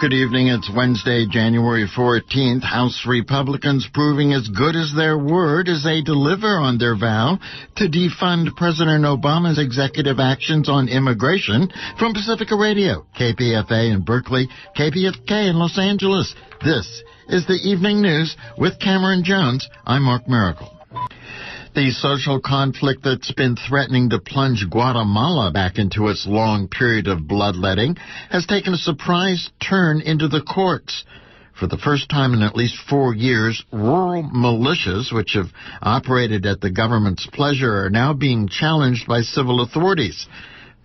Good evening. It's Wednesday, January 14th. House Republicans proving as good as their word as they deliver on their vow to defund President Obama's executive actions on immigration. From Pacifica Radio, KPFA in Berkeley, KPFK in Los Angeles. This is the Evening News with Cameron Jones. I'm Mark Miracle. The social conflict that's been threatening to plunge Guatemala back into its long period of bloodletting has taken a surprise turn into the courts. For the first time in at least 4 years, rural militias, which have operated at the government's pleasure, are now being challenged by civil authorities.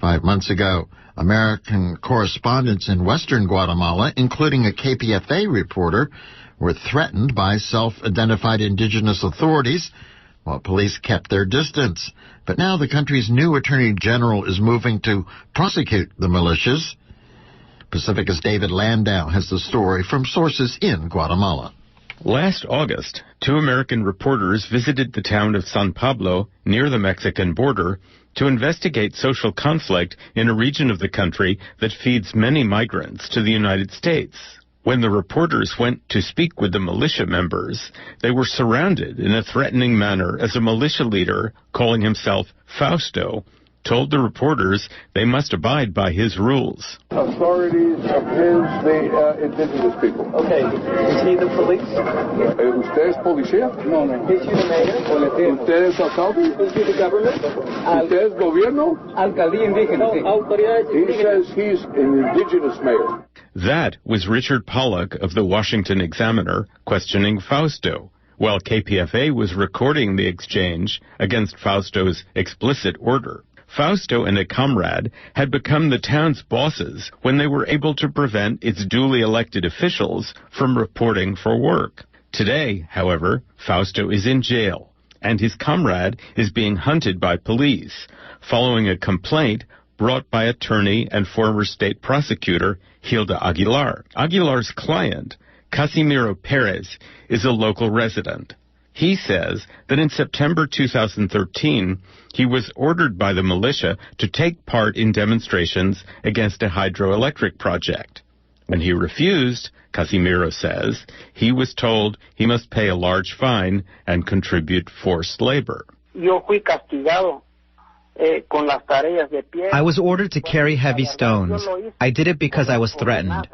5 months ago, American correspondents in western Guatemala, including a KPFA reporter, were threatened by self-identified indigenous authorities while police kept their distance. But now the country's new Attorney General is moving to prosecute the militias. Pacifica's David Landau has the story from sources in Guatemala. Last August, 2 American reporters visited the town of San Pablo near the Mexican border to investigate social conflict in a region of the country that feeds many migrants to the United States. When the reporters went to speak with the militia members, they were surrounded in a threatening manner as a militia leader, calling himself Fausto, told the reporters they must abide by his rules. Authorities abuse the indigenous people. Okay. Is he the police? ¿Usted es policía? No. Is he the mayor? ¿Usted es alcalde? Is he the government? ¿Usted es gobierno? Alcaldía indígena. No, autoridades indígenas. He says he's an indigenous mayor. That was Richard Pollock of the Washington Examiner questioning Fausto, while KPFA was recording the exchange against Fausto's explicit order. Fausto and a comrade had become the town's bosses when they were able to prevent its duly elected officials from reporting for work. Today, however, Fausto is in jail, and his comrade is being hunted by police, following a complaint brought by attorney and former state prosecutor Hilda Aguilar. Aguilar's client, Casimiro Pérez, is a local resident. He says that in September 2013, he was ordered by the militia to take part in demonstrations against a hydroelectric project. When he refused, Casimiro says, he was told he must pay a large fine and contribute forced labor. Yo fui castigado. I was ordered to carry heavy stones. I did it because I was threatened.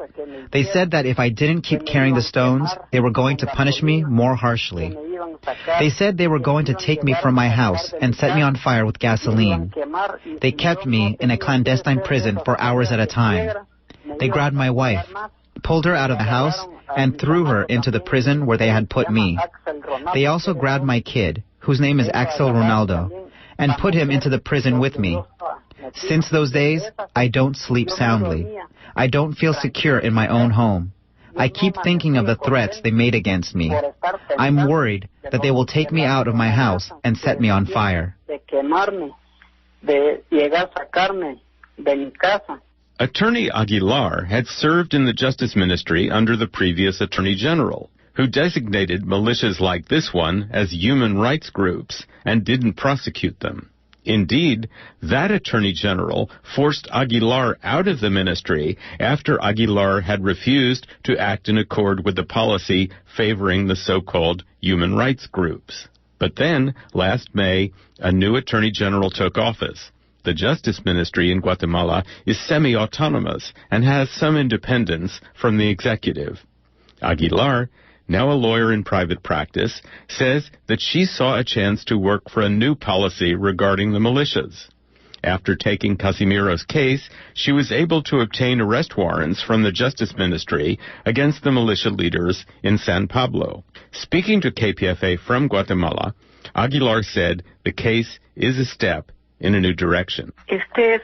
They said that if I didn't keep carrying the stones, they were going to punish me more harshly. They said they were going to take me from my house and set me on fire with gasoline. They kept me in a clandestine prison for hours at a time. They grabbed my wife, pulled her out of the house, and threw her into the prison where they had put me. They also grabbed my kid, whose name is Axel Ronaldo, and put him into the prison with me. Since those days, I don't sleep soundly. I don't feel secure in my own home. I keep thinking of the threats they made against me. I'm worried that they will take me out of my house and set me on fire. Attorney Aguilar had served in the Justice Ministry under the previous Attorney General, who designated militias like this one as human rights groups and didn't prosecute them. Indeed, that Attorney General forced Aguilar out of the ministry after Aguilar had refused to act in accord with the policy favoring the so-called human rights groups. But then, last May, a new Attorney General took office. The Justice Ministry in Guatemala is semi-autonomous and has some independence from the executive. Aguilar, now a lawyer in private practice, says that she saw a chance to work for a new policy regarding the militias. After taking Casimiro's case, she was able to obtain arrest warrants from the Justice Ministry against the militia leaders in San Pablo. Speaking to KPFA from Guatemala, Aguilar said the case is a step in a new direction. This case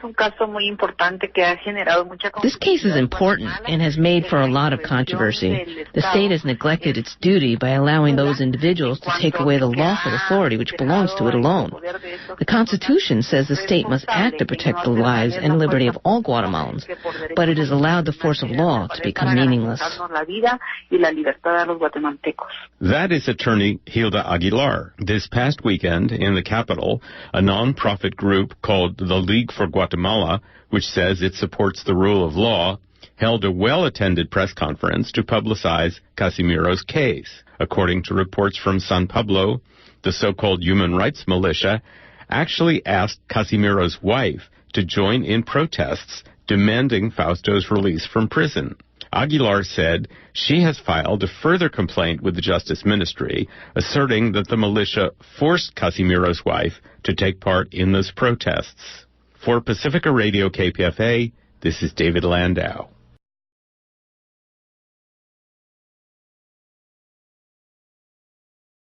is important and has made for a lot of controversy. The state has neglected its duty by allowing those individuals to take away the lawful authority which belongs to it alone. The Constitution says the state must act to protect the lives and liberty of all Guatemalans, but it has allowed the force of law to become meaningless. That is attorney Hilda Aguilar. This past weekend in the capital, a non-profit group called the League for Guatemala, which says it supports the rule of law, held a well-attended press conference to publicize Casimiro's case. According to reports from San Pablo, the so-called human rights militia actually asked Casimiro's wife to join in protests demanding Fausto's release from prison. Aguilar said she has filed a further complaint with the Justice Ministry, asserting that the militia forced Casimiro's wife to take part in those protests. For Pacifica Radio KPFA, this is David Landau.